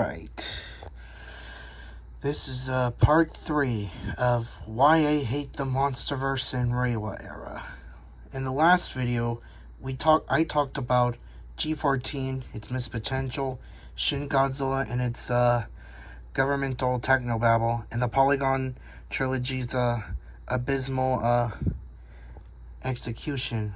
Alright. This is part 3 of why I hate the Monsterverse and Reiwa era. In the last video, I talked about G14, its missed potential, Shin Godzilla and its governmental technobabble, and the Polygon trilogy's abysmal execution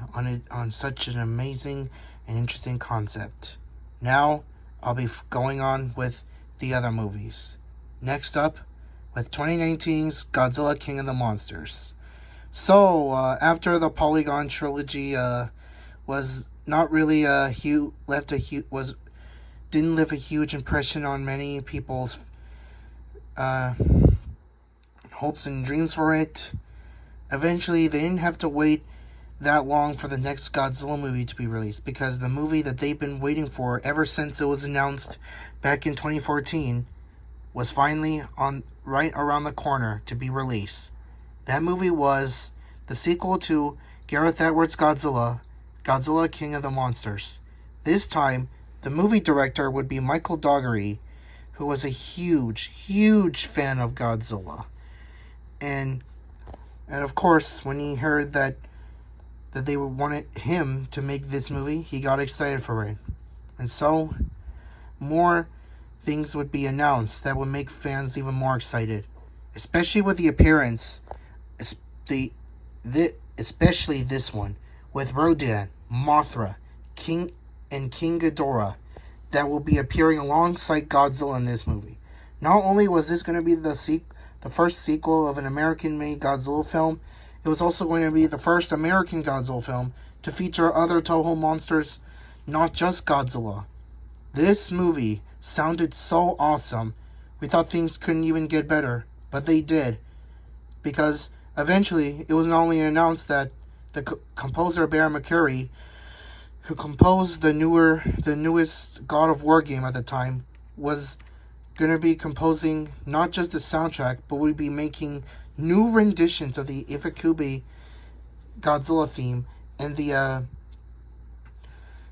on such an amazing and interesting concept. Now, I'll be going on with the other movies. Next up, with 2019's Godzilla King of the Monsters. So, after the Polygon trilogy was not really didn't leave a huge impression on many people's hopes and dreams for it. Eventually, they didn't have to wait that long for the next Godzilla movie to be released, because the movie that they've been waiting for ever since it was announced back in 2014 was finally right around the corner to be released. That movie was the sequel to Gareth Edwards' Godzilla King of the Monsters. This time, the movie director would be Michael Dougherty, who was a huge fan of Godzilla. And of course, when he heard that they wanted him to make this movie, he got excited for it. And so, more things would be announced that would make fans even more excited. Especially with the appearance, especially this one, with Rodan, Mothra, King Ghidorah, that will be appearing alongside Godzilla in this movie. Not only was this going to be the first sequel of an American-made Godzilla film, it was also going to be the first American Godzilla film to feature other Toho monsters, not just Godzilla. This movie sounded so awesome. We thought things couldn't even get better, but they did. Because eventually, it was not only announced that the composer Bear McCreary, who composed the newest God of War game at the time, was going to be composing not just the soundtrack, but would be making new renditions of the Ifukube Godzilla theme and the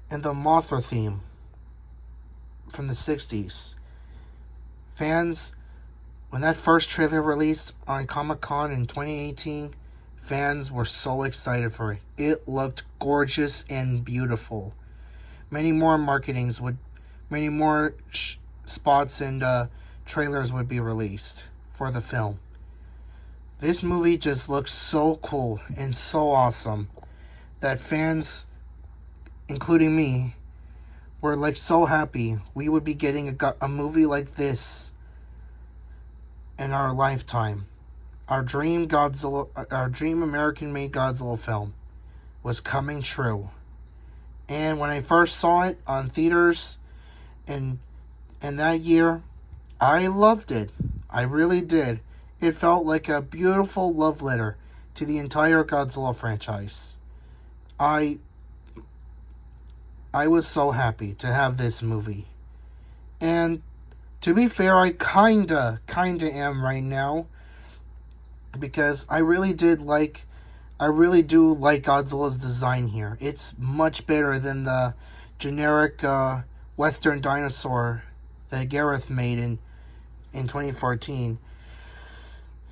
Mothra theme from the 60s. Fans, when that first trailer released on Comic-Con in 2018, fans were so excited for it. It looked gorgeous and beautiful. Many more spots and trailers would be released for the film. This movie just looks so cool and so awesome that fans, including me, were so happy we would be getting a movie like this in our lifetime. Our dream American-made Godzilla film was coming true. And when I first saw it on theaters in that year, I loved it. I really did. It felt like a beautiful love letter to the entire Godzilla franchise. I was so happy to have this movie. And to be fair, I kinda am right now, because I really do like Godzilla's design here. It's much better than the generic Western dinosaur that Gareth made in 2014.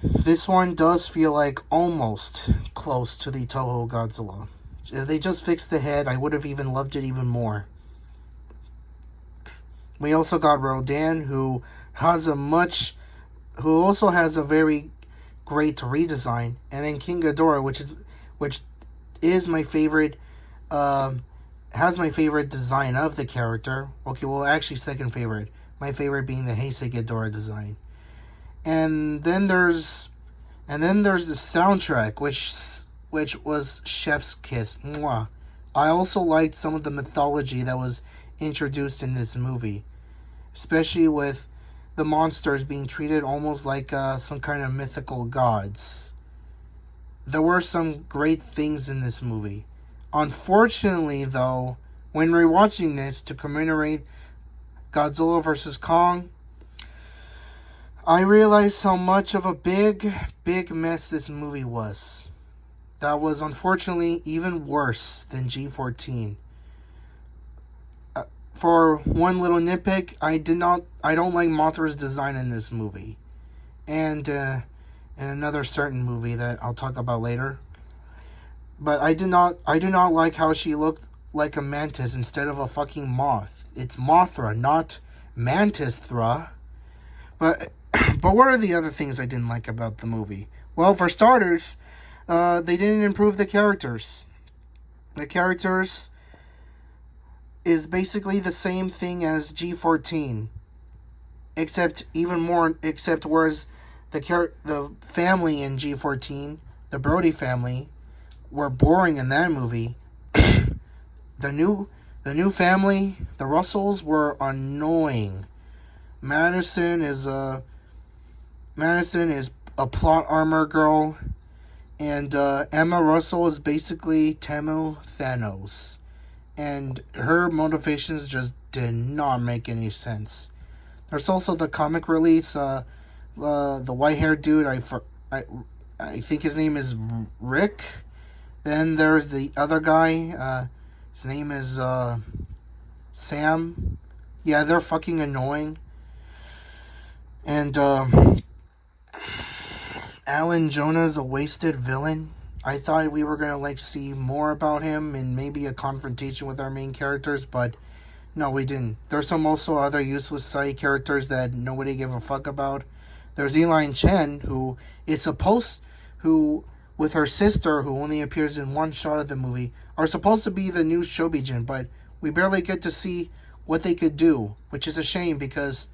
This one does feel like almost close to the Toho Godzilla. If they just fixed the head, I would have even loved it even more. We also got Rodan, who also has a very great redesign, and then King Ghidorah, which is my favorite, has my favorite design of the character. Okay, well, actually, second favorite. My favorite being the Heisei Ghidorah design. And then there's the soundtrack, which was chef's kiss. Mwah. I also liked some of the mythology that was introduced in this movie, especially with the monsters being treated almost like some kind of mythical gods. There were some great things in this movie. Unfortunately, though, when rewatching this to commemorate Godzilla vs. Kong, I realized how much of a big mess this movie was. That was unfortunately even worse than G14. for one little nitpick, I don't like Mothra's design in this movie, and in another certain movie that I'll talk about later. But I do not like how she looked like a mantis instead of a fucking moth. It's Mothra, not Mantis Thra. But but what are the other things I didn't like about the movie? Well, for starters, they didn't improve the characters. The characters is basically the same thing as G14, except even more. Except whereas the family in G14, the Brody family, were boring in that movie. the new family, the Russells, were annoying. Madison is a plot armor girl, and Emma Russell is basically Temu Thanos, and her motivations just did not make any sense. There's also the comic release, the white haired dude. I think his name is Rick. Then there's the other guy. His name is Sam. Yeah, they're fucking annoying. And Alan Jonah's a wasted villain. I thought we were gonna see more about him and maybe a confrontation with our main characters, but no, we didn't. There's some also other useless side characters that nobody gave a fuck about. There's Eileen Chen, who with her sister, who only appears in one shot of the movie, are supposed to be the new Shobijin, but we barely get to see what they could do, which is a shame because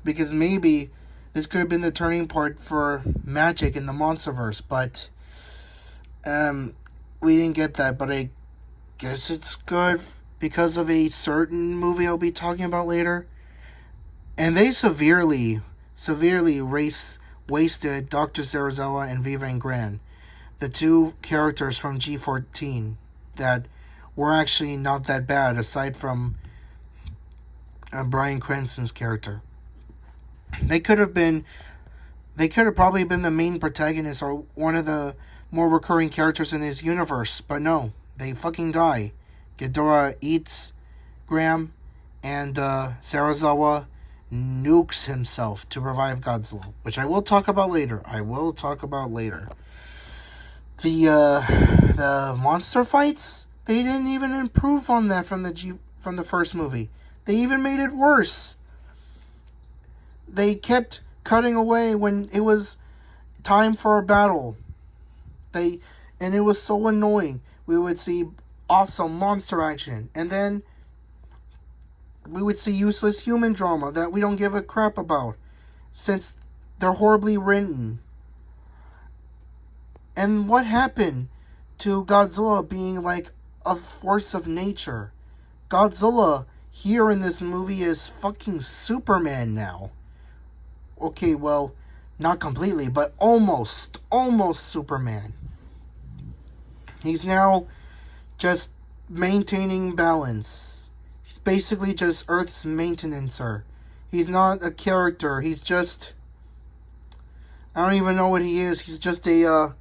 maybe this could have been the turning point for magic in the Monsterverse, but we didn't get that. But I guess it's good because of a certain movie I'll be talking about later. And they severely wasted Dr. Serizawa and Viva and Gran, the two characters from G14 that were actually not that bad, aside from Bryan Cranston's character. They could have probably been the main protagonist or one of the more recurring characters in this universe, but no, they fucking die. Ghidorah eats Graham, and Serizawa nukes himself to revive Godzilla, which I will talk about later. The monster fights, they didn't even improve on that from the first movie. They even made it worse. They kept cutting away when it was time for a battle. And it was so annoying. We would see awesome monster action, and then we would see useless human drama that we don't give a crap about, since they're horribly written. And what happened to Godzilla being like a force of nature? Godzilla here in this movie is fucking Superman now. Okay, well, not completely, but almost Superman. He's now just maintaining balance. He's basically just Earth's maintenancer. He's not a character. He's just... I don't even know what he is. He's just a...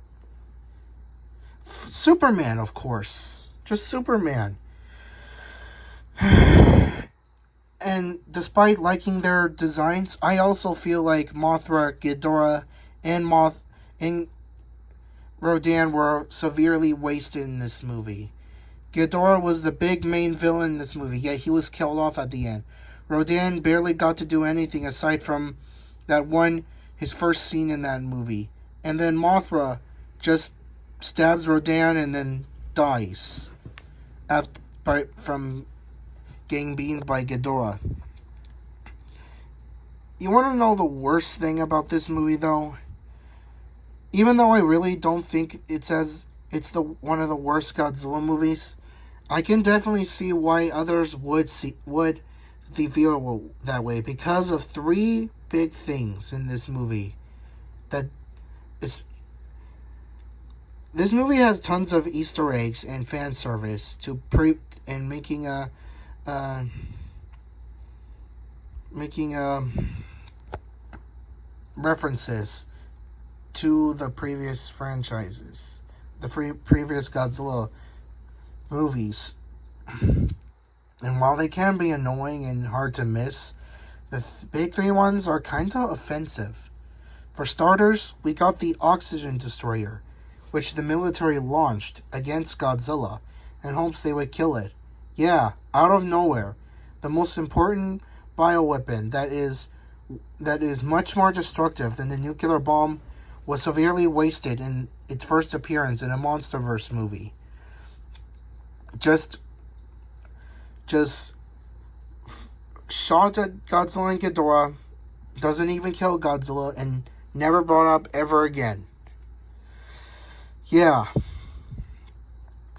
Superman, of course. Just Superman. And despite liking their designs, I also feel like Mothra, Ghidorah, and Rodan were severely wasted in this movie. Ghidorah was the big main villain in this movie, yet he was killed off at the end. Rodan barely got to do anything aside from his first scene in that movie. And then Mothra just stabs Rodan and then dies from getting beaten by Ghidorah. You want to know the worst thing about this movie, though? Even though I really don't think it's one of the worst Godzilla movies, I can definitely see why others would feel that way, because of three big things in this movie. This movie has tons of Easter eggs and fan service making references to the previous franchises, the previous Godzilla movies. And while they can be annoying and hard to miss, the big three ones are kinda offensive. For starters, we got the Oxygen Destroyer, which the military launched against Godzilla in hopes they would kill it. Yeah, out of nowhere. The most important bioweapon that is much more destructive than the nuclear bomb was severely wasted in its first appearance in a Monsterverse movie. Just just shot at Godzilla and Ghidorah, doesn't even kill Godzilla, and never brought up ever again. Yeah.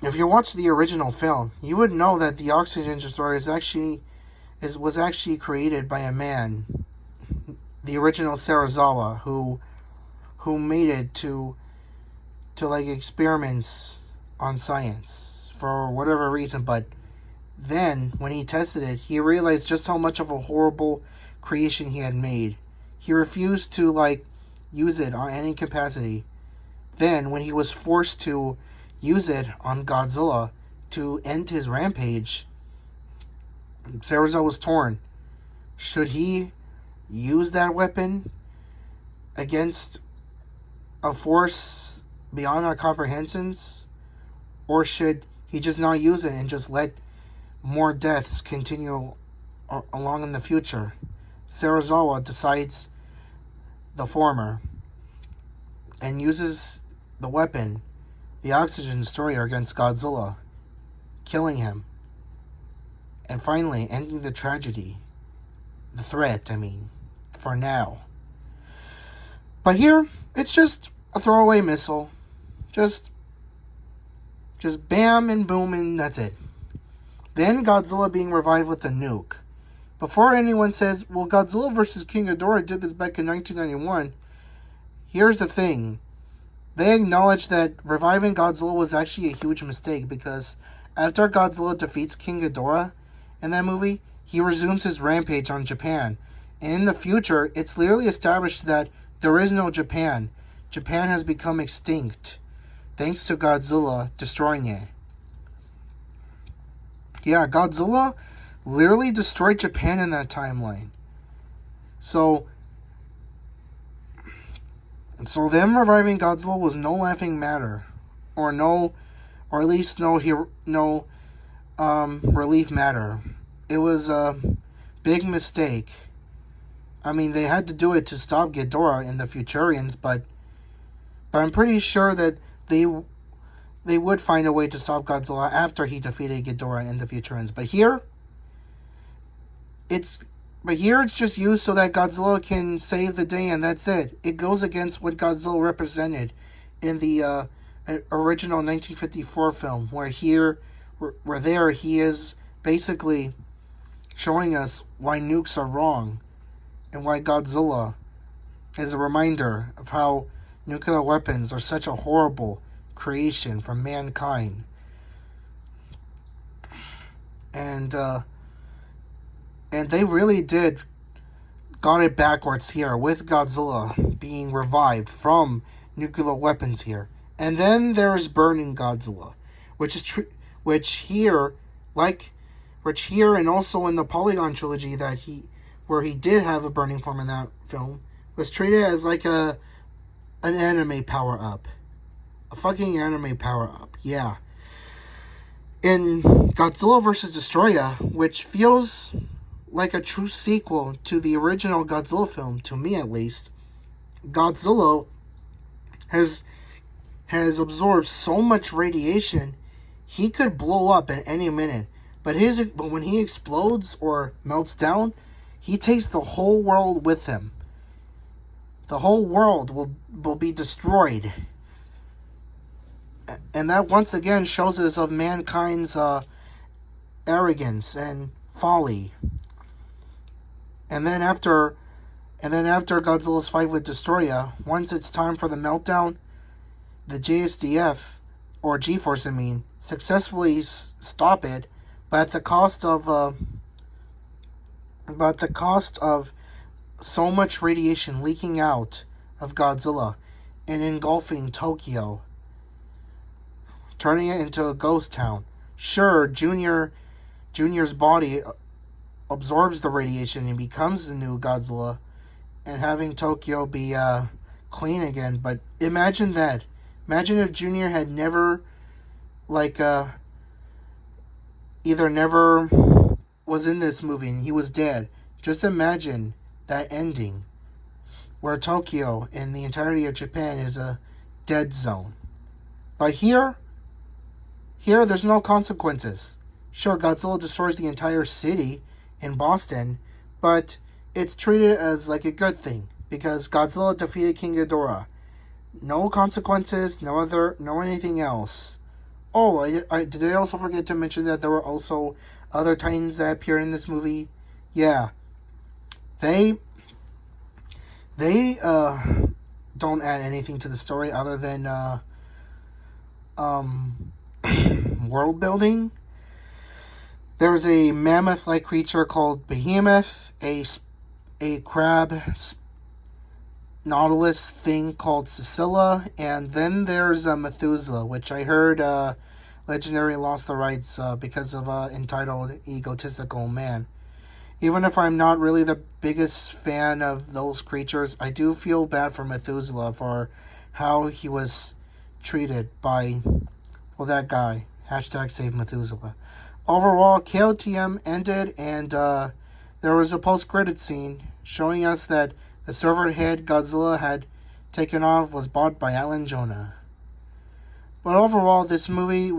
If you watch the original film, you would know that the Oxygen Destroyer was actually created by a man, the original Sarazawa, who made it to like experiments on science for whatever reason, but then when he tested it, he realized just how much of a horrible creation he had made. He refused to like use it on any capacity. Then when he was forced to use it on Godzilla to end his rampage, Sarazawa was torn. Should he use that weapon against a force beyond our comprehensions? Or should he just not use it and just let more deaths continue along in the future? Sarazawa decides the former and uses the weapon, the Oxygen Destroyer, against Godzilla, killing him, and finally ending the tragedy. The threat, for now. But here, it's just a throwaway missile. Just bam and boom and that's it. Then Godzilla being revived with a nuke. Before anyone says, well, Godzilla vs. King Ghidorah did this back in 1991, here's the thing. They acknowledge that reviving Godzilla was actually a huge mistake because after Godzilla defeats King Ghidorah in that movie, he resumes his rampage on Japan. And in the future, it's literally established that there is no Japan. Japan has become extinct thanks to Godzilla destroying it. Yeah, Godzilla literally destroyed Japan in that timeline. So them reviving Godzilla was no laughing matter, or at least no relief matter. It was a big mistake. They had to do it to stop Ghidorah and the Futurians, but I'm pretty sure that they would find a way to stop Godzilla after he defeated Ghidorah and the Futurians. But here it's just used so that Godzilla can save the day, and that's it. It goes against what Godzilla represented in the original 1954 film, where he is basically showing us why nukes are wrong, and why Godzilla is a reminder of how nuclear weapons are such a horrible creation from mankind. And they really got it backwards here with Godzilla being revived from nuclear weapons here. And then there's Burning Godzilla, which here and also in the Polygon trilogy where he did have a burning form in that film, was treated as like an anime power up. A fucking anime power up, yeah. In Godzilla vs. Destroyer, which feels like a true sequel to the original Godzilla film, to me at least, Godzilla has absorbed so much radiation, he could blow up at any minute. But when he explodes or melts down, he takes the whole world with him. The whole world will be destroyed. And that once again shows us of mankind's arrogance and folly. And then after Godzilla's fight with Destroyer, once it's time for the meltdown, the JSDF, or G-Force successfully stop it, but at the cost of so much radiation leaking out of Godzilla and engulfing Tokyo, turning it into a ghost town. Sure, Junior Junior's body absorbs the radiation and becomes the new Godzilla, and having Tokyo be clean again. But imagine that. Imagine if Junior had never, like, either never was in this movie and he was dead. Just imagine that ending where Tokyo and the entirety of Japan is a dead zone. But here there's no consequences. Sure, Godzilla destroys the entire city in Boston, but it's treated as like a good thing because Godzilla defeated King Ghidorah. No consequences, no anything else. Oh, did I also forget to mention that there were also other Titans that appeared in this movie? Yeah. They don't add anything to the story other than world building. There's a mammoth-like creature called Behemoth, a crab nautilus thing called Scylla, and then there's Methuselah, which I heard Legendary lost the rights because of entitled egotistical man. Even if I'm not really the biggest fan of those creatures, I do feel bad for Methuselah for how he was treated by, well, that guy. Hashtag save Methuselah. Overall, KOTM ended, and there was a post-credit scene showing us that the server head Godzilla had taken off was bought by Alan Jonah. But overall, this movie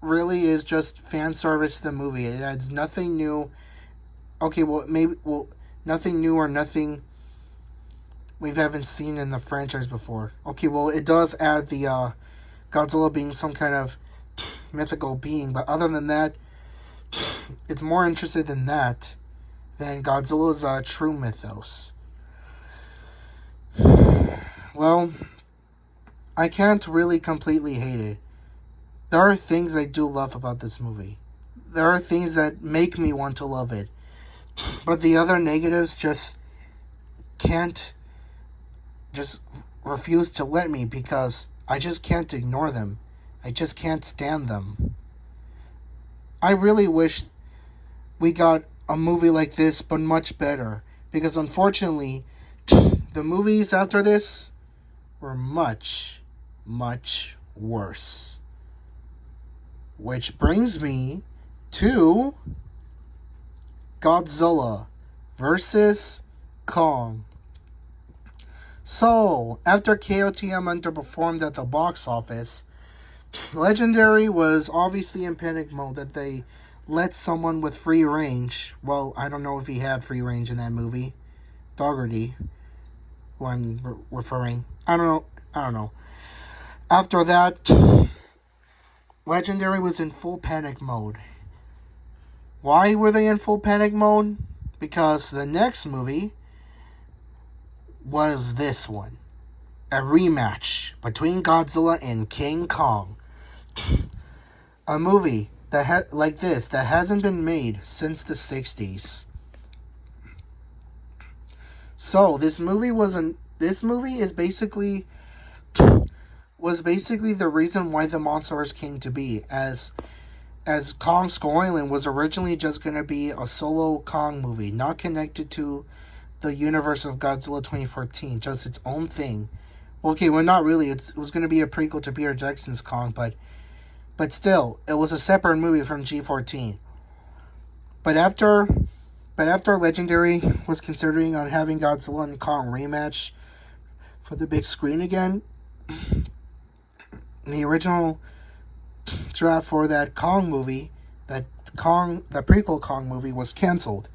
really is just fan service to the movie. It adds nothing new. Okay, nothing new or nothing we haven't seen in the franchise before. Okay, well, it does add the Godzilla being some kind of mythical being, but other than that, it's more interested in that than Godzilla's true mythos. Well, I can't really completely hate it. There are things I do love about this movie. There are things that make me want to love it. But the other negatives just refuse to let me because I just can't ignore them. I just can't stand them. I really wish we got a movie like this, but much better. Because unfortunately, the movies after this were much, much worse. Which brings me to Godzilla versus Kong. So, after KOTM underperformed at the box office, Legendary was obviously in panic mode that they let someone with free range, well, I don't know if he had free range in that movie, Dougherty, who I'm referring, I don't know. After that, Legendary was in full panic mode. Why were they in full panic mode? Because the next movie was this one. A rematch between Godzilla and King Kong. A movie that that hasn't been made since the 60s. So this movie is basically the reason why the Monsterverse came to be, as Kong Skull Island was originally just going to be a solo Kong movie, not connected to the universe of Godzilla 2014, just its own thing. Okay, well, not really. It was going to be a prequel to Peter Jackson's Kong, but still, it was a separate movie from G14. But after Legendary was considering on having Godzilla and Kong rematch for the big screen again, the original draft for that Kong movie, the prequel Kong movie, was canceled.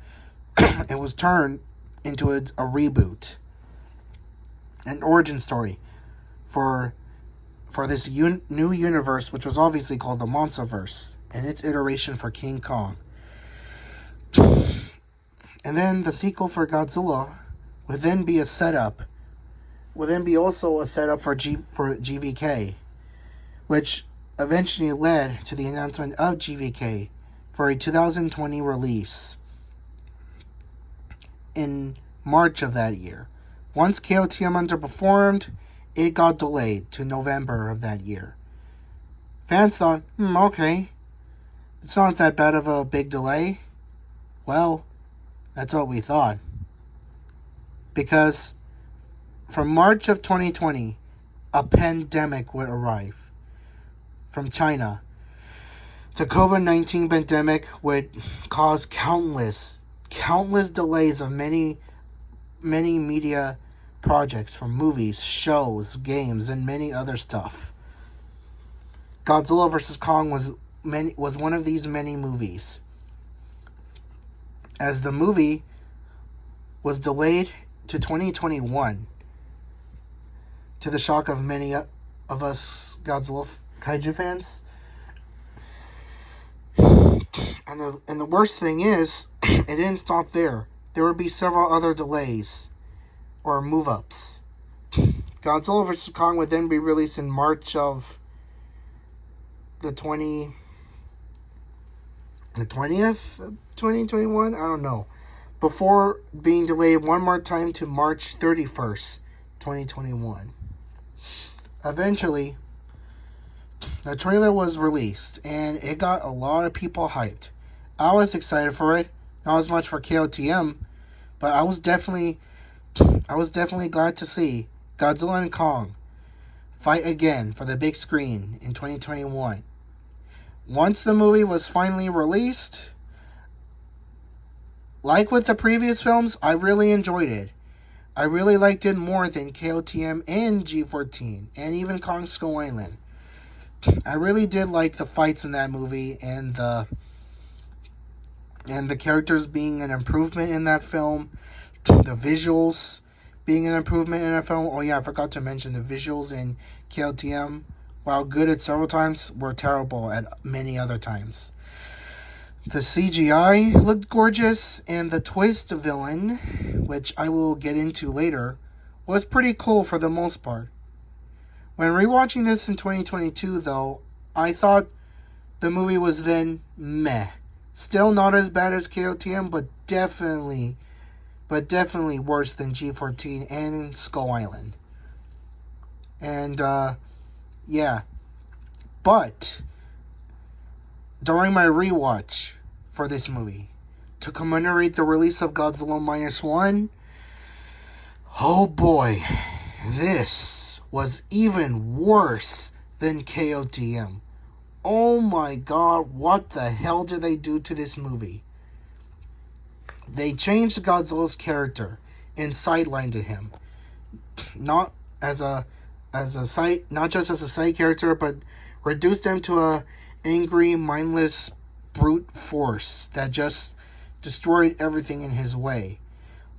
It was turned into a reboot, an origin story for this new universe, which was obviously called the Monsterverse, and its iteration for King Kong. And then the sequel for Godzilla would then be a setup. Would then be also a setup for GVK, which eventually led to the announcement of GVK for a 2020 release in March of that year. Once KOTM underperformed, it got delayed to November of that year. Fans thought, okay, It's not that bad of a big delay. Well, that's what we thought. Because from March of 2020, a pandemic would arrive from China. The COVID-19 pandemic would cause countless delays of many media projects, from movies, shows, games, and many other stuff. Godzilla vs. Kong was one of these many movies, as the movie was delayed to 2021, to the shock of many of us Godzilla kaiju fans. And the worst thing is, it didn't stop there. There would be several other delays or move-ups. Godzilla vs. Kong would then be released in March of the 20th of 2021? I don't know. Before being delayed one more time to March 31st, 2021. Eventually, the trailer was released, and it got a lot of people hyped. I was excited for it, not as much for KOTM, but I was definitely glad to see Godzilla and Kong fight again for the big screen in 2021. Once the movie was finally released, like with the previous films, I really enjoyed it. I really liked it more than KOTM and G14, and even Kong Skull Island. I really did like the fights in that movie, and the characters being an improvement in that film, the visuals being an improvement in that film. Oh yeah, I forgot to mention the visuals in KOTM, while good at several times, were terrible at many other times. The CGI looked gorgeous, and the twist villain, which I will get into later, was pretty cool for the most part. When rewatching this in 2022, though, I thought the movie was then meh. Still not as bad as KOTM, but definitely worse than G14 and Skull Island. And, yeah. But during my rewatch for this movie, to commemorate the release of Godzilla -1, oh boy, this was even worse than KOTM. Oh my god, what the hell did they do to this movie? They changed Godzilla's character and sidelined him, not just as a side character, but reduced him to a angry, mindless brute force that just destroyed everything in his way.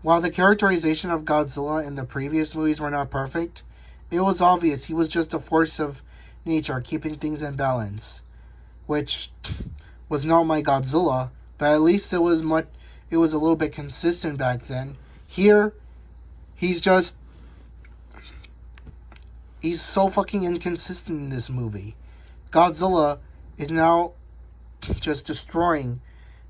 While the characterization of Godzilla in the previous movies were not perfect, it was obvious he was just a force of nature keeping things in balance, which was not my Godzilla, but at least it was a little bit consistent back then. Here, he's so fucking inconsistent in this movie. Godzilla is now just destroying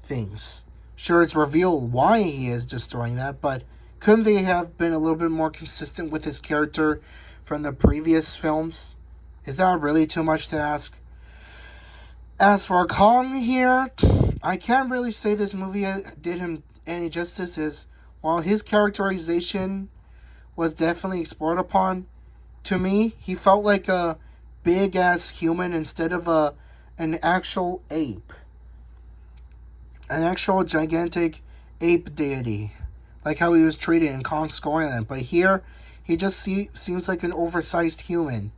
things. Sure, it's revealed why he is destroying that, but couldn't they have been a little bit more consistent with his character from the previous films? Is that really too much to ask? As for Kong here, I can't really say this movie did him any justice, as while his characterization was definitely explored upon, to me, he felt like a big-ass human instead of an actual ape. An actual gigantic ape deity, like how he was treated in Kong Skull Island. But here, he just seems like an oversized human.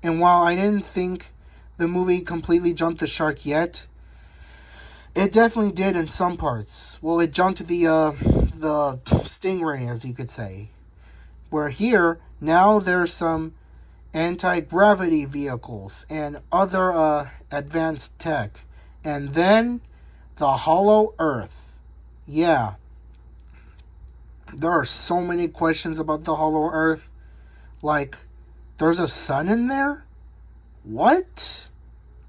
And while I didn't think the movie completely jumped the shark yet, it definitely did in some parts. Well, it jumped the stingray, as you could say. Where here, now there's some anti-gravity vehicles and other advanced tech. And then the Hollow Earth. Yeah. There are so many questions about the Hollow Earth. Like, there's a sun in there? What?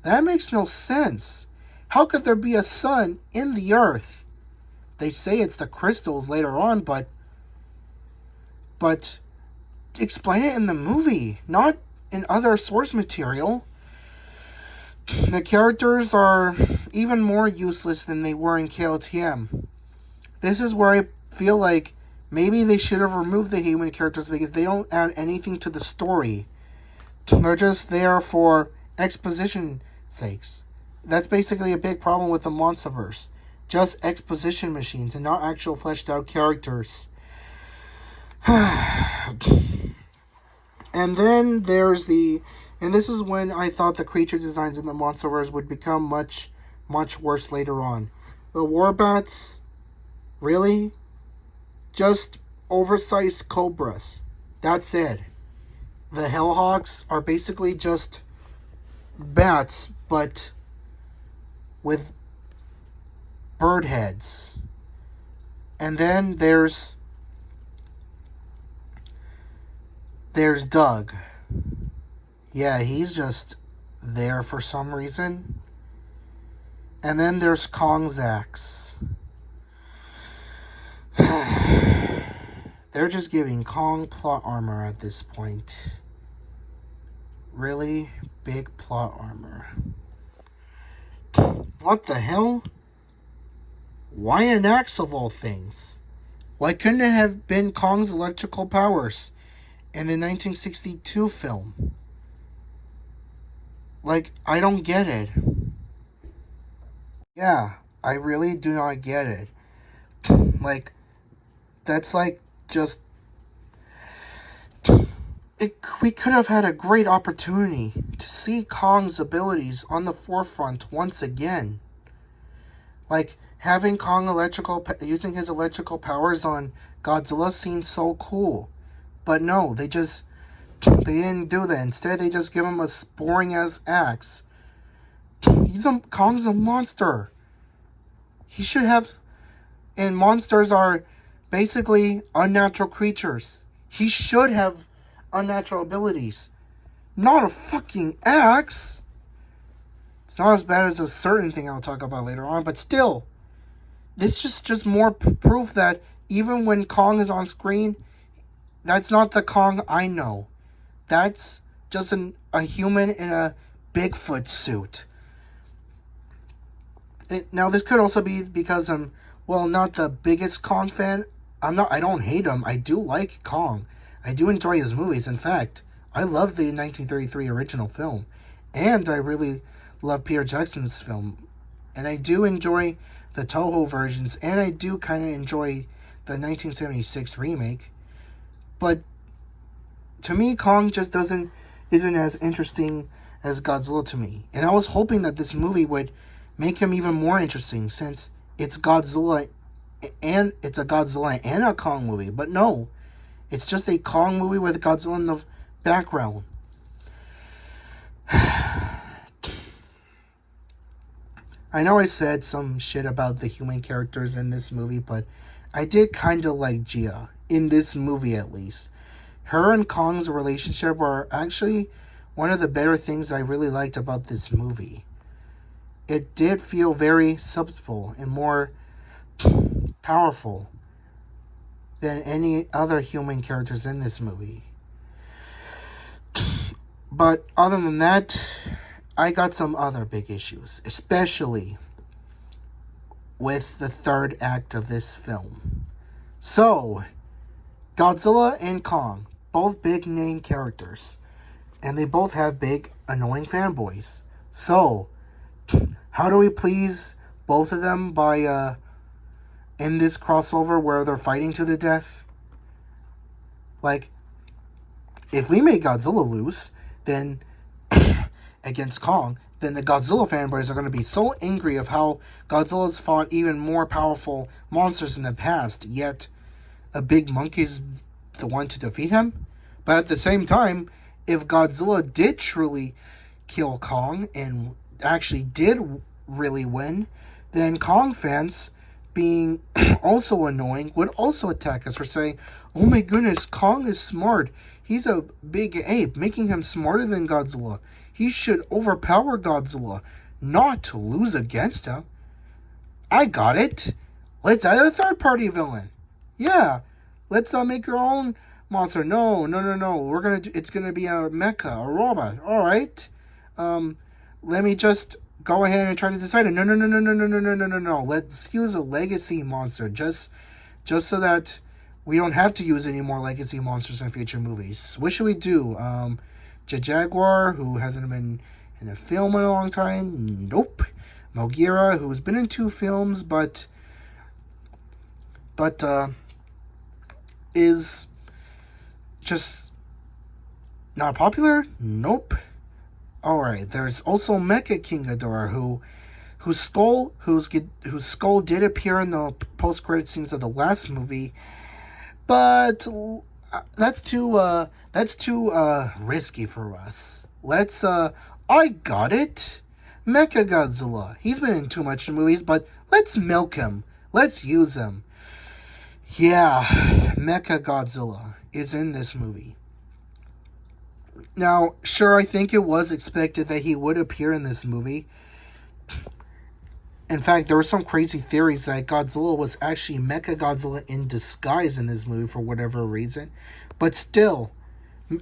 That makes no sense. How could there be a sun in the Earth? They say it's the crystals later on, but explain it in the movie, not in other source material. The characters are even more useless than they were in KOTM. This is where I feel like maybe they should have removed the human characters because they don't add anything to the story. They're just there for exposition sakes. That's basically a big problem with the Monsterverse. Just exposition machines and not actual fleshed out characters. And then there's and this is when I thought the creature designs in the Monsterverse would become much, much worse later on. The Warbats, really? Just oversized cobras. That's it. The Hellhawks are basically just bats, but with bird heads. And then there's Doug. Yeah, he's just there for some reason. And then there's Kong's axe. They're just giving Kong plot armor at this point. Really big plot armor. What the hell? Why an axe of all things? Why couldn't it have been Kong's electrical powers in the 1962 film? Like, I don't get it. Yeah, I really do not get it. Like, that's like just... we could have had a great opportunity to see Kong's abilities on the forefront once again. Like, having Kong using his electrical powers on Godzilla seemed so cool. But no, they didn't do that. Instead, they just give him a boring-ass axe. Kong's a monster. He should have... And monsters are basically unnatural creatures. He should have unnatural abilities. Not a fucking axe. It's not as bad as a certain thing I'll talk about later on, but still. This is just more proof that even when Kong is on screen, that's not the Kong I know. That's just a human in a Bigfoot suit. Now, this could also be because I'm, not the biggest Kong fan. I don't hate him. I do like Kong. I do enjoy his movies. In fact, I love the 1933 original film. And I really love Peter Jackson's film. And I do enjoy the Toho versions. And I do kind of enjoy the 1976 remake. But to me, Kong just isn't as interesting as Godzilla to me. And I was hoping that this movie would make him even more interesting, since it's Godzilla and it's a Godzilla and a Kong movie. But no, it's just a Kong movie with Godzilla in the background. I know I said some shit about the human characters in this movie, but I did kind of like Gia, in this movie at least. Her and Kong's relationship are actually one of the better things I really liked about this movie. It did feel very subtle and more powerful than any other human characters in this movie. But other than that, I got some other big issues, especially with the third act of this film. So, Godzilla and Kong, both big name characters, and they both have big annoying fanboys. So, how do we please both of them by in this crossover where they're fighting to the death? Like, if we make Godzilla lose, then against Kong, then the Godzilla fanboys are going to be so angry of how Godzilla's fought even more powerful monsters in the past, yet a big monkey's the one to defeat him. But at the same time, if Godzilla did truly kill Kong and actually did really win, then Kong fans, being also annoying, would also attack us for saying, oh my goodness, Kong is smart. He's a big ape, making him smarter than Godzilla. He should overpower Godzilla, not to lose against him. I got it. Let's add a third-party villain. Yeah, let's make your own monster. No. It's gonna be a mecha, a robot. All right. let me just go ahead and try to decide it. No, no, no, no, no, no, no, no, no, no, no. Let's use a legacy monster just so that we don't have to use any more legacy monsters in future movies. What should we do? Jaguar, who hasn't been in a film in a long time. Nope. Mogira, who's been in 2 films, but is just not popular. Nope. All right. There's also Mecha King Ghidorah, whose skull did appear in the post-credit scenes of the last movie, but that's too risky for us. Let's I got it. Mecha Godzilla. He's been in too much movies, but let's milk him. Let's use him. Yeah, Mecha Godzilla is in this movie. Now, sure, I think it was expected that he would appear in this movie. In fact, there were some crazy theories that Godzilla was actually Mecha Godzilla in disguise in this movie for whatever reason. But still,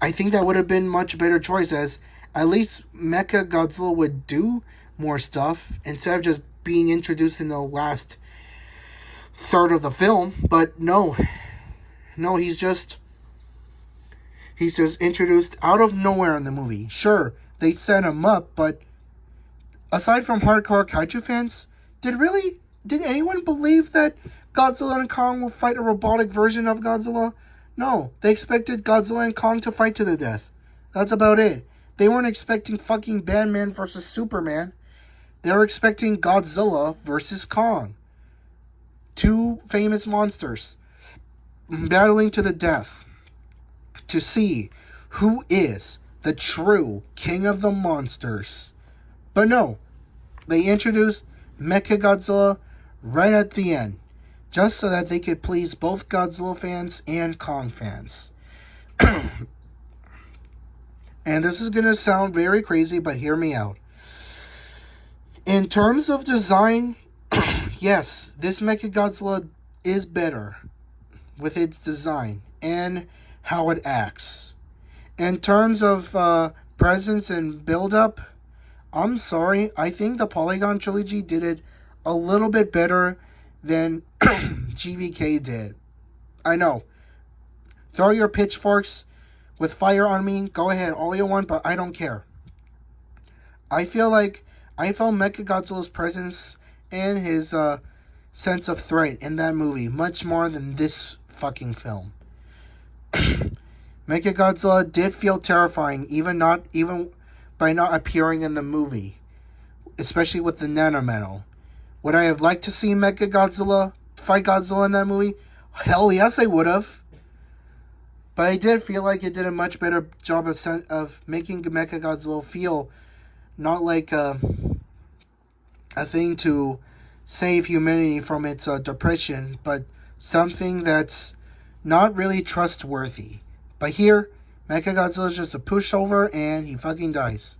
I think that would have been much better choice, as at least Mecha Godzilla would do more stuff instead of just being introduced in the last third of the film. But no, he's just introduced out of nowhere in the movie. Sure, they set him up, but aside from hardcore kaiju fans, did anyone believe that Godzilla and Kong will fight a robotic version of Godzilla? No, they expected Godzilla and Kong to fight to the death. That's about it. They weren't expecting fucking Batman versus Superman. They were expecting Godzilla versus Kong. 2 famous monsters battling to the death to see who is the true king of the monsters. But no, they introduced Mechagodzilla right at the end, just so that they could please both Godzilla fans and Kong fans. And this is going to sound very crazy, but hear me out. In terms of design, yes, this Mechagodzilla is better with its design and how it acts. In terms of presence and build-up, I'm sorry, I think the Polygon Trilogy did it a little bit better than GVK did. I know. Throw your pitchforks with fire on me, go ahead, all you want, but I don't care. I felt Mechagodzilla's presence and his sense of threat in that movie much more than this fucking film. Mechagodzilla did feel terrifying, even by not appearing in the movie, especially with the nanometal. Would I have liked to see Mechagodzilla fight Godzilla in that movie? Hell yes, I would have. But I did feel like it did a much better job of making Mechagodzilla feel not like a thing to save humanity from its depression, but something that's not really trustworthy. But here, Mechagodzilla is just a pushover and he fucking dies.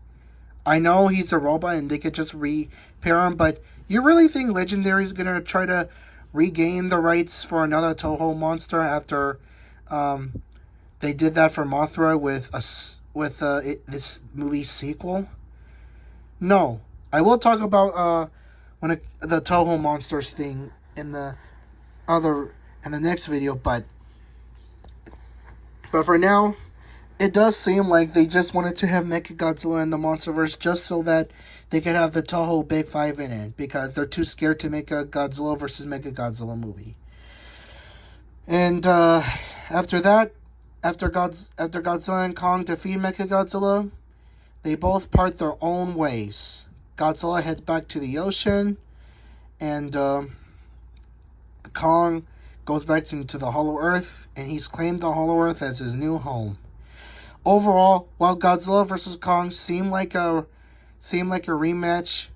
I know he's a robot and they could just repair him, but you really think Legendary is going to try to regain the rights for another Toho monster after they did that for Mothra with this movie sequel? No. I will talk about the Toho monsters thing in the next video, but for now, it does seem like they just wanted to have Mechagodzilla in the Monsterverse just so that they could have the Toho Big 5 in it, because they're too scared to make a Godzilla versus Mechagodzilla movie. And after Godzilla and Kong defeat Mechagodzilla, they both part their own ways. Godzilla heads back to the ocean, and Kong goes back into the Hollow Earth, and he's claimed the Hollow Earth as his new home. Overall, while Godzilla vs. Kong seemed like a rematch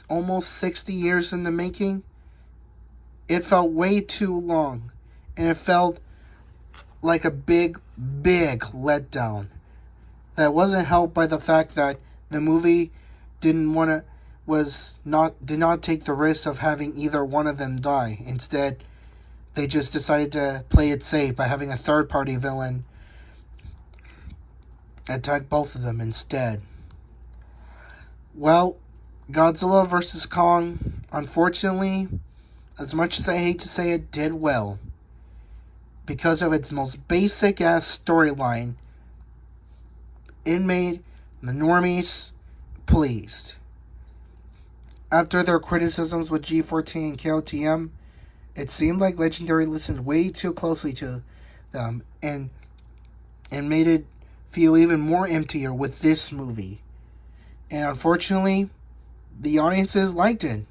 almost 60 years in the making, it felt way too long, and it felt like a big letdown that wasn't helped by the fact that the movie did not take the risk of having either one of them die. Instead, they just decided to play it safe by having a third-party villain attack both of them instead. Well, Godzilla vs. Kong, unfortunately, as much as I hate to say it, did well. Because of its most basic ass storyline, it made the normies pleased. After their criticisms with G14 and KOTM, it seemed like Legendary listened way too closely to them and made it feel even more emptier with this movie. And unfortunately, the audiences liked it.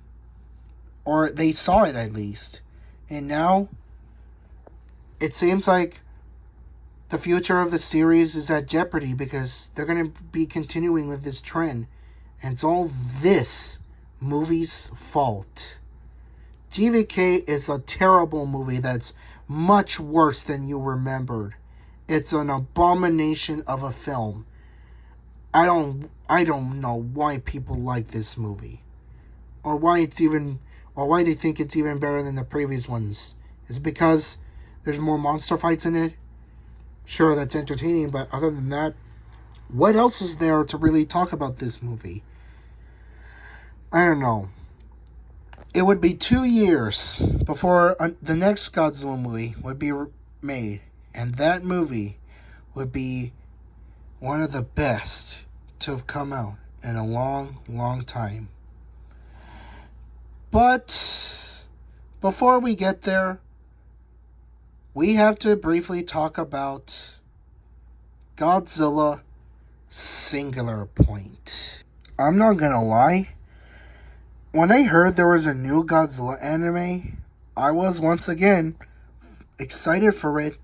Or they saw it at least. And now, it seems like the future of the series is at jeopardy because they're going to be continuing with this trend. And it's all this movie's fault. GVK is a terrible movie that's much worse than you remembered. It's an abomination of a film. I don't know why people like this movie. Or why they think it's even better than the previous ones. Is it because there's more monster fights in it? Sure, that's entertaining, but other than that, what else is there to really talk about this movie? I don't know. It would be 2 years before the next Godzilla movie would be made. And that movie would be one of the best to have come out in a long, long time. But before we get there, we have to briefly talk about Godzilla Singular Point. I'm not gonna lie. When I heard there was a new Godzilla anime, I was once again excited for it.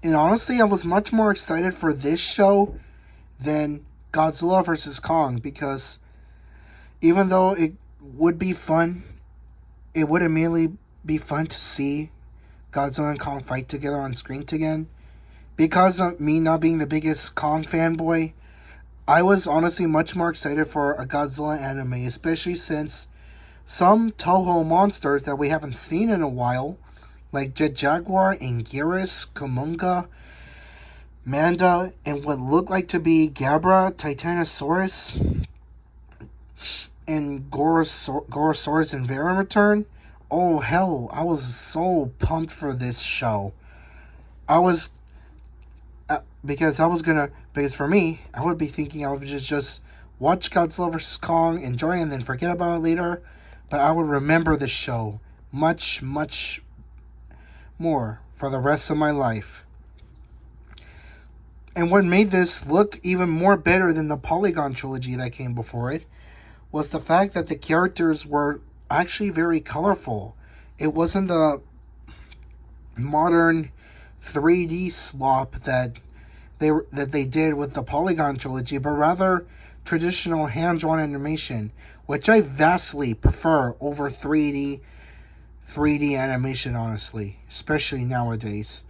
And honestly, I was much more excited for this show than Godzilla vs. Kong, because even though it would be fun, it would immediately be fun to see Godzilla and Kong fight together on screen again. Because of me not being the biggest Kong fanboy, I was honestly much more excited for a Godzilla anime, especially since some Toho monsters that we haven't seen in a while, like Jet Jaguar, Anguirus, Kumonga, Manda, and what looked like to be Gabra, Titanosaurus, and Gorosaurus and Varan return. Oh hell, I was so pumped for this show. Because for me, I would be thinking I would just watch Godzilla vs. Kong, enjoy it, and then forget about it later. But I would remember this show much, much more for the rest of my life. And what made this look even more better than the Polygon trilogy that came before it was the fact that the characters were actually very colorful. It wasn't the modern 3D slop that they did with the Polygon trilogy, but rather traditional hand-drawn animation, which I vastly prefer over 3D animation, honestly, especially nowadays.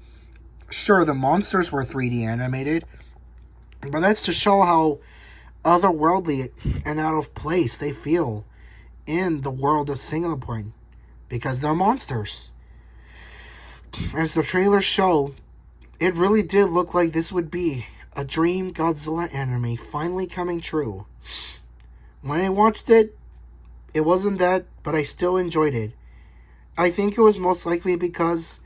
Sure, the monsters were 3D animated, but that's to show how otherworldly and out of place they feel in the world of Singular Point, because they're monsters. As the trailers show, it really did look like this would be a dream Godzilla anime finally coming true. When I watched it, it wasn't that, but I still enjoyed it. I think it was most likely because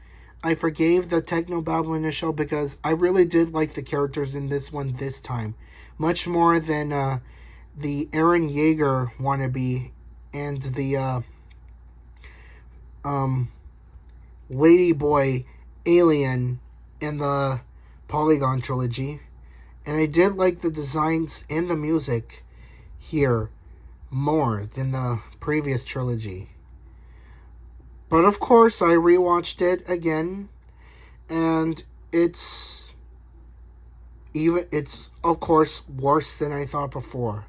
I forgave the technobabble in the show, because I really did like the characters in this one this time. Much more than the Eren Yeager wannabe and the Ladyboy alien in the Polygon trilogy. And I did like the designs and the music here more than the previous trilogy. But of course, I rewatched it again, and it's of course worse than I thought before.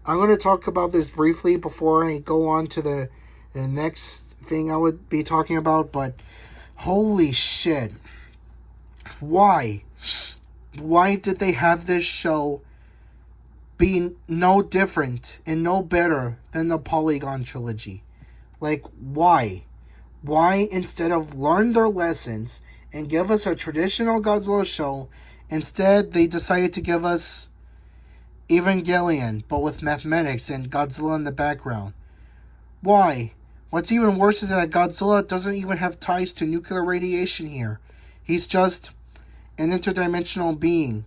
I'm going to talk about this briefly before I go on to the next thing I would be talking about, but holy shit. Why? Why did they have this show be no different and no better than the Polygon trilogy? Like, why? Why, instead of learn their lessons and give us a traditional Godzilla show, instead they decided to give us Evangelion, but with mathematics and Godzilla in the background. Why? What's even worse is that Godzilla doesn't even have ties to nuclear radiation here. He's just an interdimensional being.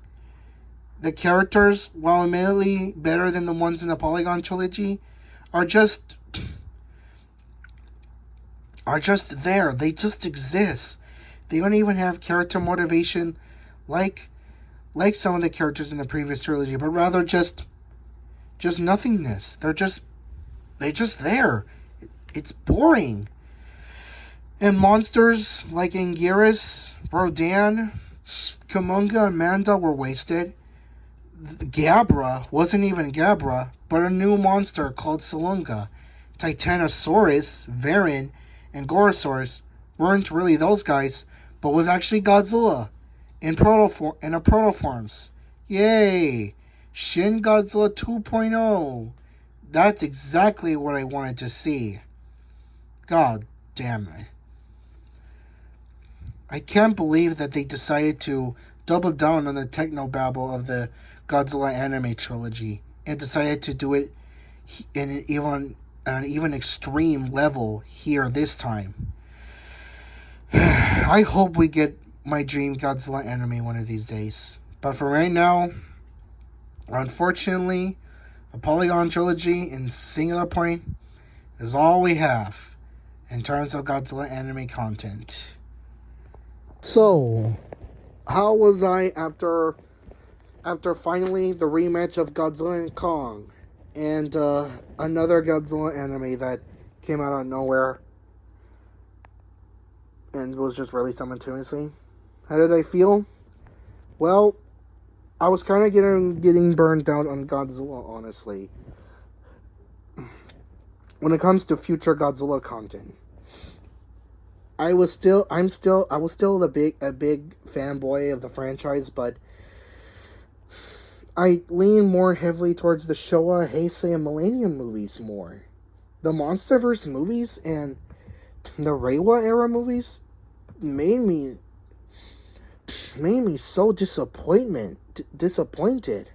The characters, while admittedly better than the ones in the Polygon trilogy, are just there. They just exist. They don't even have character motivation like some of the characters in the previous trilogy, but rather just nothingness. They're just there. It's boring. And monsters like Anguirus, Rodan, Kumonga, and Manda were wasted. Gabra wasn't even Gabra, but a new monster called Salunga. Titanosaurus, Varan, and Gorosaurus weren't really those guys, but was actually Godzilla in a protoforms. Yay! Shin Godzilla 2.0. That's exactly what I wanted to see. God damn it. I can't believe that they decided to double down on the technobabble of the Godzilla anime trilogy and decided to do it in an even extreme level here this time. I hope we get my dream Godzilla anime one of these days. But for right now, unfortunately, the Polygon trilogy in Singular Point is all we have in terms of Godzilla anime content. So, how was I after finally the rematch of Godzilla and Kong and another Godzilla anime that came out of nowhere and was just released simultaneously? How did I feel? Well, I was kind of getting burned out on Godzilla, honestly. When it comes to future Godzilla content, I was still a big fanboy of the franchise, but I lean more heavily towards the Showa, Heisei, and Millennium movies more. The Monsterverse movies and the Reiwa era movies made me so disappointed.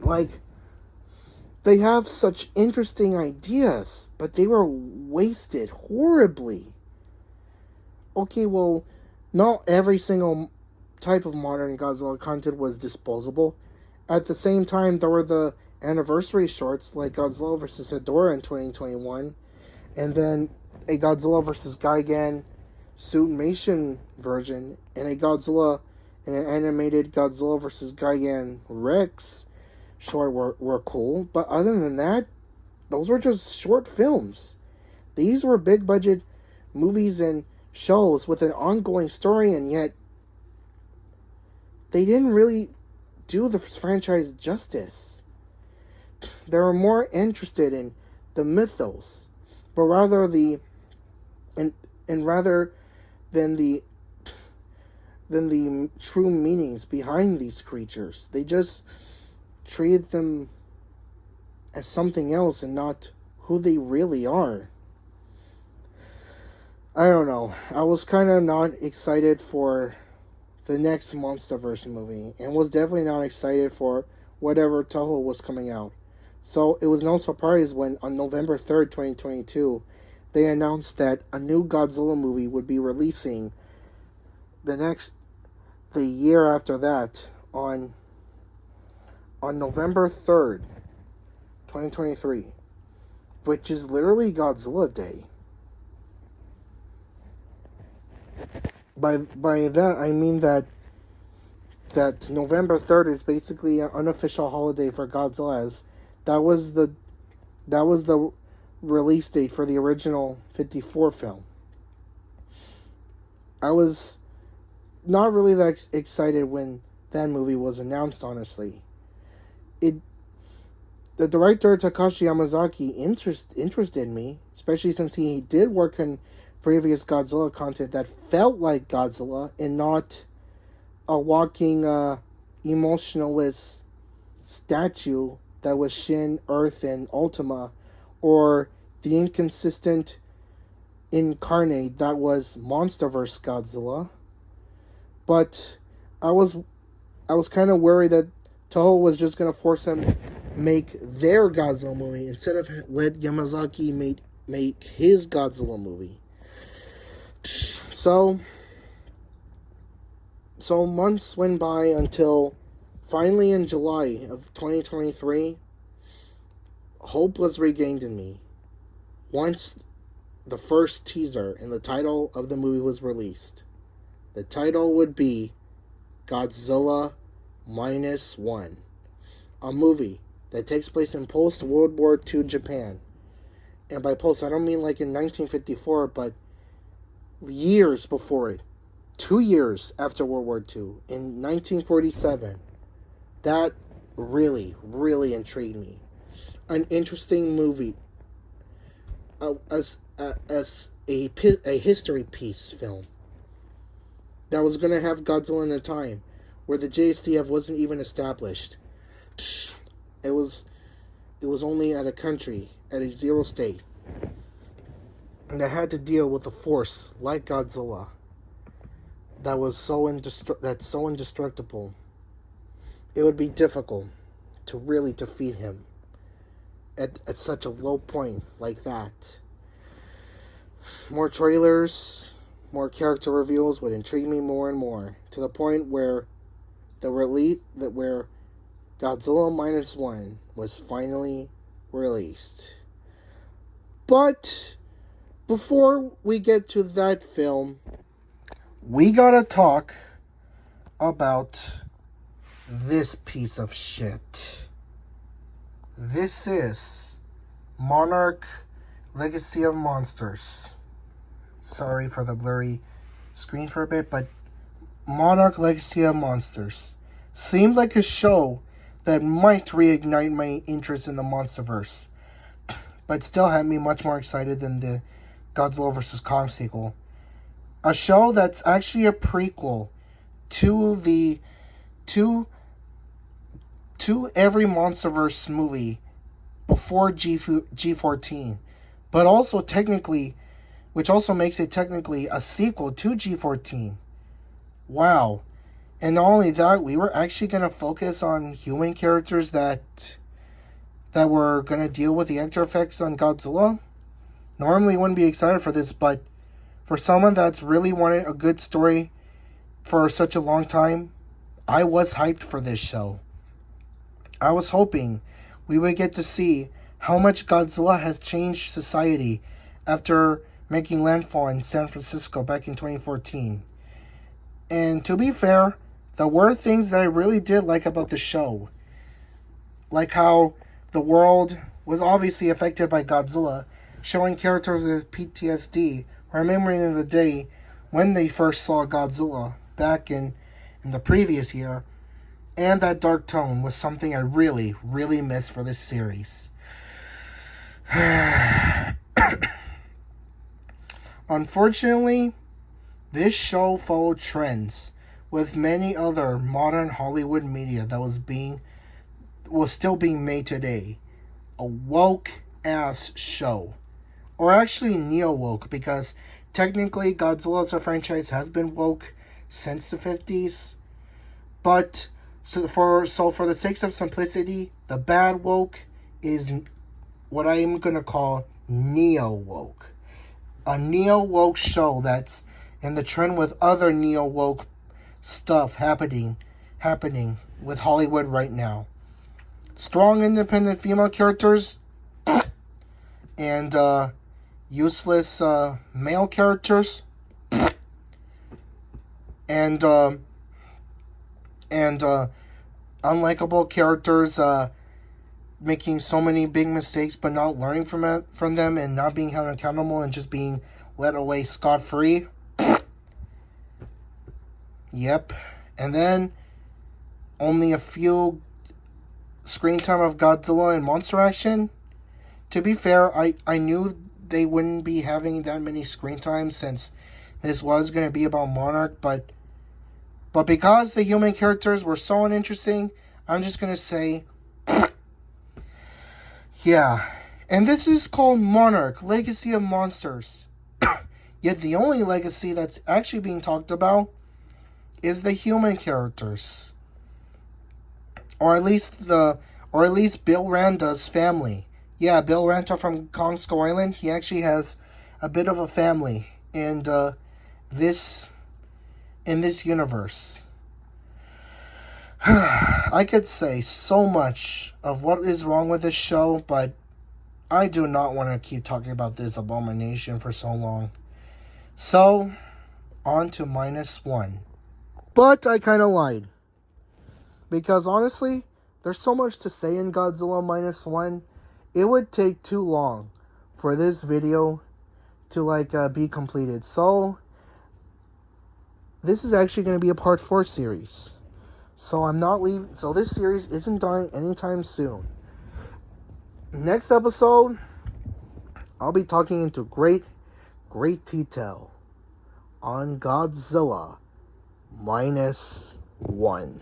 Like, they have such interesting ideas, but they were wasted horribly. Okay, well, not every single type of modern Godzilla content was disposable. At the same time, there were the anniversary shorts like Godzilla vs. Hedorah in 2021, and then a Godzilla vs. Gigan Suitmation version, and an animated Godzilla vs. Gigan Rex short were cool. But other than that, those were just short films. These were big budget movies and shows with an ongoing story, and yet they didn't really do the franchise justice. They were more interested in the mythos, but rather than the true meanings behind these creatures. They just treated them as something else and not who they really are. I don't know. I was kind of not excited for the next Monsterverse movie, and was definitely not excited for whatever Toho was coming out. So it was no surprise when on November 3rd, 2022, they announced that a new Godzilla movie would be releasing the year after that on November 3rd, 2023, which is literally Godzilla Day. By that I mean that November 3rd is basically an unofficial holiday for Godzilla, as that was the release date for the original 54 film. I was not really that excited when that movie was announced, honestly. The director Takashi Yamazaki interested me, especially since he did work on previous Godzilla content that felt like Godzilla and not a walking emotionless statue that was Shin, Earth, and Ultima, or the inconsistent incarnate that was Monsterverse Godzilla. But I was kind of worried that Toho was just gonna force them make their Godzilla movie instead of let Yamazaki make his Godzilla movie. So months went by until finally in July of 2023, hope was regained in me once the first teaser and the title of the movie was released. The title would be Godzilla Minus One, a movie that takes place in post-World War II Japan. And by post, I don't mean like in 1954, but years before it. 2 years after World War II, in 1947. That really, really intrigued me. An interesting movie, as a history piece film that was going to have Godzilla in a time where the JSTF wasn't even established. It was only at a zero state, that had to deal with a force like Godzilla that's so indestructible. It would be difficult to really defeat him at such a low point like that. More trailers, more character reveals would intrigue me more and more, to the point where where Godzilla Minus One was finally released. But before we get to that film, we gotta talk about this piece of shit. This is Monarch Legacy of Monsters. Sorry for the blurry screen for a bit, but Monarch Legacy of Monsters seemed like a show that might reignite my interest in the Monsterverse, but still had me much more excited than the Godzilla vs. Kong sequel. A show that's actually a prequel to every Monsterverse movie before G14, but also technically, which also makes it technically a sequel to G14. Wow. And not only that, we were actually going to focus on human characters that were going to deal with the after effects on Godzilla. Normally wouldn't be excited for this, but for someone that's really wanted a good story for such a long time, I was hyped for this show. I was hoping we would get to see how much Godzilla has changed society after making landfall in San Francisco back in 2014. And to be fair, there were things that I really did like about the show. Like how the world was obviously affected by Godzilla, showing characters with PTSD remembering the day when they first saw Godzilla back in the previous year. And that dark tone was something I really, really missed for this series. Unfortunately, this show followed trends with many other modern Hollywood media that was still being made today. A woke-ass show. Or actually neo-woke, because technically Godzilla as a franchise has been woke since the 50s. But so for the sake of simplicity, the bad woke is what I'm going to call neo-woke. A neo-woke show that's in the trend with other neo-woke stuff happening with Hollywood right now. Strong independent female characters and useless male characters and unlikable characters making so many big mistakes but not learning from them and not being held accountable and just being let away scot-free. Yep. And then only a few screen time of Godzilla and monster action. To be fair, I knew they wouldn't be having that many screen times since this was going to be about Monarch, but because the human characters were so uninteresting, I'm just going to say, yeah. And this is called Monarch, Legacy of Monsters. Yet the only legacy that's actually being talked about is the human characters. or at least Bill Randa's family. Yeah, Bill Randa from Kong Skull Island. He actually has a bit of a family in this in this universe. I could say so much of what is wrong with this show, but I do not want to keep talking about this abomination for so long. So, on to -1. But I kind of lied. Because honestly, there's so much to say in Godzilla -1. It would take too long for this video to be completed. So, this is actually going to be a part 4 series. So I'm not leaving. So this series isn't dying anytime soon. Next episode, I'll be talking into great detail on Godzilla -1.